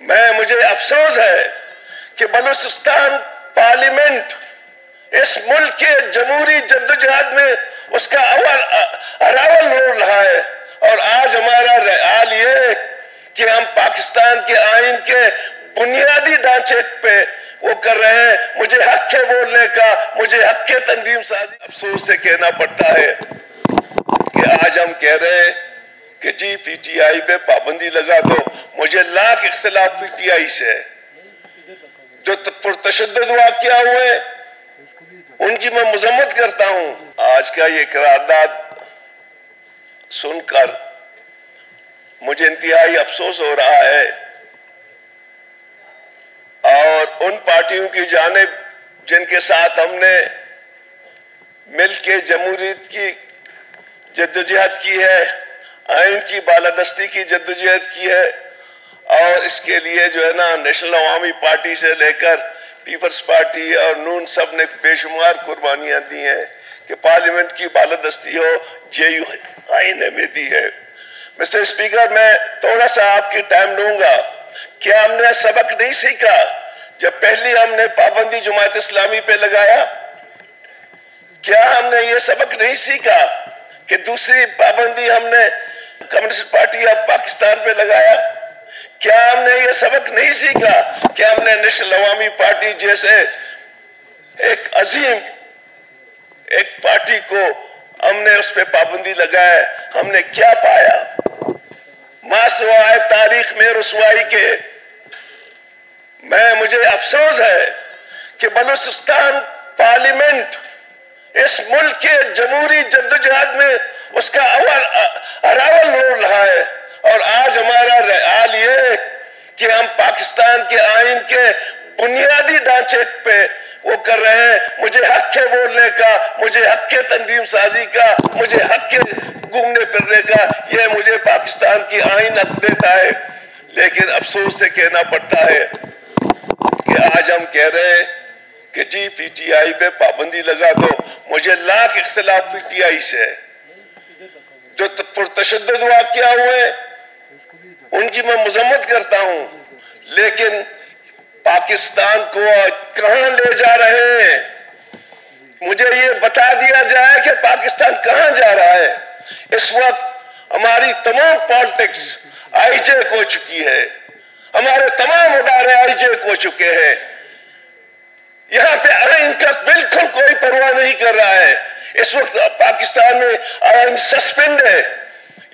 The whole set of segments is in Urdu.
مجھے افسوس ہے کہ بلوچستان پارلیمنٹ اس ملک کے جمہوری جدوجہد میں اس کا اراول رول رہا ہے، اور آج ہمارا حال یہ ہے کہ ہم پاکستان کے آئین کے بنیادی ڈھانچے پہ وہ کر رہے ہیں۔ مجھے حق ہے بولنے کا، مجھے حق ہے تنظیم سازی۔ افسوس سے کہنا پڑتا ہے کہ آج ہم کہہ رہے ہیں کہ جی پی ٹی آئی پہ پابندی لگا دو۔ مجھے لاکھ اختلاف پی ٹی آئی سے، جو پرتشدد واقعہ ہوئے ان کی میں مذمت کرتا ہوں۔ آج کا یہ قرارداد سن کر مجھے انتہائی افسوس ہو رہا ہے، اور ان پارٹیوں کی جانب جن کے ساتھ ہم نے مل کے جمہوریت کی جدوجہد کی ہے، آئین کی بالادستی کی جدوجہد کی ہے، اور اس کے لیے جو ہے نا نیشنل عوامی پارٹی سے لے کر پیپلز پارٹی اور نون سب نے بے شمار قربانیاں دی ہیں کہ پارلیمنٹ کی بالادستی ہو، جے یو آئین نے بھی دی ہے۔ مسٹر اسپیکر، میں تھوڑا سا آپ کی ٹائم لوں گا۔ کیا ہم نے سبق نہیں سیکھا جب پہلی ہم نے پابندی جماعت اسلامی پہ لگایا؟ کیا ہم نے یہ سبق نہیں سیکھا کہ دوسری پابندی ہم نے کمیونسٹ پارٹی آف پاکستان پہ لگایا؟ کیا ہم نے یہ سبق نہیں سیکھا کہ ہم نے نیشنل عوامی پارٹی جیسے ایک عظیم ایک پارٹی کو ہم نے اس پہ پابندی لگایا؟ ہم نے کیا پایا؟ ماں سوائے تاریخ میں رسوائی کے۔ مجھے افسوس ہے کہ بلوچستان پارلیمنٹ اس ملک کے جمہوری جدوجہد میں اس کا اراول رول رہا ہے، اور آج ہمارا حال یہ ہے کہ ہم پاکستان کے آئین کے بنیادی ڈھانچے پہ وہ کر رہے ہیں۔ مجھے حق ہے بولنے کا، مجھے حق ہے تنظیم سازی کا، مجھے حق ہے گھومنے پھرنے کا، یہ مجھے پاکستان کی آئین حق دیتا ہے۔ لیکن افسوس سے کہنا پڑتا ہے کہ آج ہم کہہ رہے ہیں کہ جی پی ٹی آئی پہ پابندی لگا دو۔ مجھے لاکھ اختلاف پی ٹی آئی سے، جو پرتشدد واقعہ ہوئے ان کی میں مذمت کرتا ہوں، لیکن پاکستان کو کہاں لے جا رہے ہیں؟ مجھے یہ بتا دیا جائے کہ پاکستان کہاں جا رہا ہے۔ اس وقت ہماری تمام پالیٹکس آئی جے ہو چکی ہے، ہمارے تمام ادارے آئی جے ہو چکے ہیں۔ یہاں پہ آئین کا بالکل کوئی پرواہ نہیں کر رہا ہے۔ اس وقت پاکستان میں آئین سسپینڈ ہے،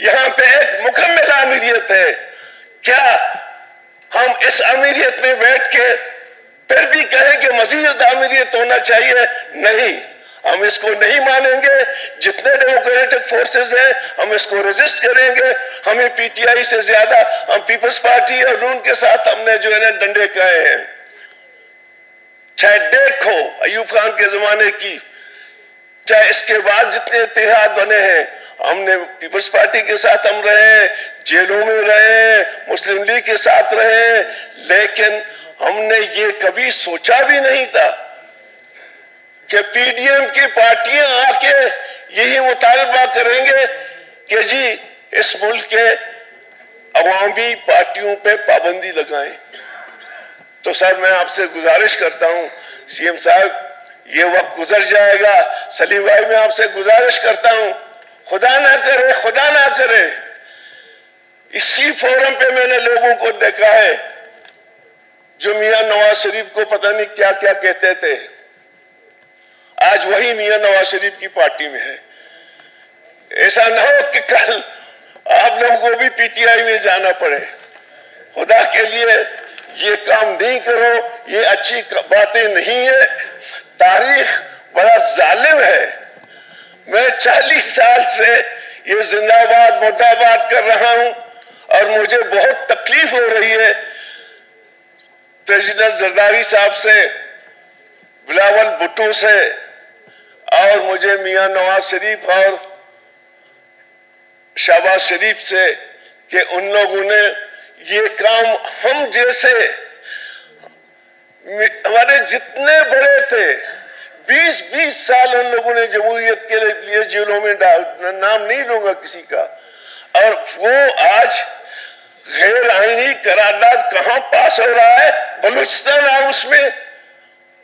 یہاں پہ ایک مکمل امیریت ہے۔ کیا ہم اس امیریت میں بیٹھ کے پھر بھی کہیں کہ مزید امیریت ہونا چاہیے؟ نہیں، ہم اس کو نہیں مانیں گے۔ جتنے ڈیموکریٹک فورسز ہیں ہم اس کو ریزسٹ کریں گے۔ ہمیں پی ٹی آئی سے زیادہ ہم پیپلز پارٹی اور نون کے ساتھ ہم نے جو ہے نا ڈنڈے کھائے ہیں۔ چاہے دیکھو ایوب خان کے زمانے کی، چاہے اس کے بعد جتنے اتحاد بنے ہیں، ہم نے پیپلز پارٹی کے ساتھ ہم رہے ہیں، جیلوں میں رہے ہیں، مسلم لیگ کے ساتھ رہے ہیں، لیکن ہم نے یہ کبھی سوچا بھی نہیں تھا کہ پی ڈی ایم کی پارٹیاں آ کے یہی مطالبہ کریں گے کہ جی اس ملک کے عوامی پارٹیوں پہ پابندی لگائیں۔ تو سر میں آپ سے گزارش کرتا ہوں، سی ایم صاحب یہ وقت گزر جائے گا، سلیم بھائی میں آپ سے گزارش کرتا ہوں، خدا نہ کرے اسی فورم پہ میں نے لوگوں کو دیکھا ہے جو میاں نواز شریف کو پتہ نہیں کیا کیا کہتے تھے، آج وہی میاں نواز شریف کی پارٹی میں ہے۔ ایسا نہ ہو کہ کل آپ لوگوں کو بھی پی ٹی آئی میں جانا پڑے۔ خدا کے لیے یہ کام نہیں کرو، یہ اچھی باتیں نہیں ہے۔ تاریخ بڑا ظالم ہے۔ میں 40 سال سے یہ زندہ باد مردہ باد کر رہا ہوں، اور مجھے بہت تکلیف ہو رہی ہے پریزیڈنٹ زرداری صاحب سے، بلاول بھٹو سے، اور مجھے میاں نواز شریف اور شہباز شریف سے، کہ ان لوگوں نے یہ کام ہم جیسے ہمارے جتنے بڑے تھے 20 سال ان لوگوں نے جمہوریت کے لیے جیلوں میں نام نہیں لوں گا کسی کا، اور وہ آج غیر آئینی قرارداد کہاں پاس ہو رہا ہے؟ بلوچستان ہاؤس میں۔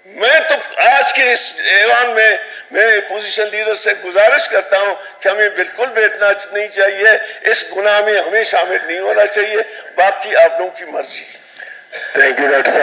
میں تو آج کے اس ایوان میں اپوزیشن لیڈر سے گزارش کرتا ہوں کہ ہمیں بالکل بیٹھنا نہیں چاہیے، اس گناہ میں ہمیں شامل نہیں ہونا چاہیے، باقی آپ لوگوں کی مرضی۔ تھینک یو ڈاکٹر صاحب۔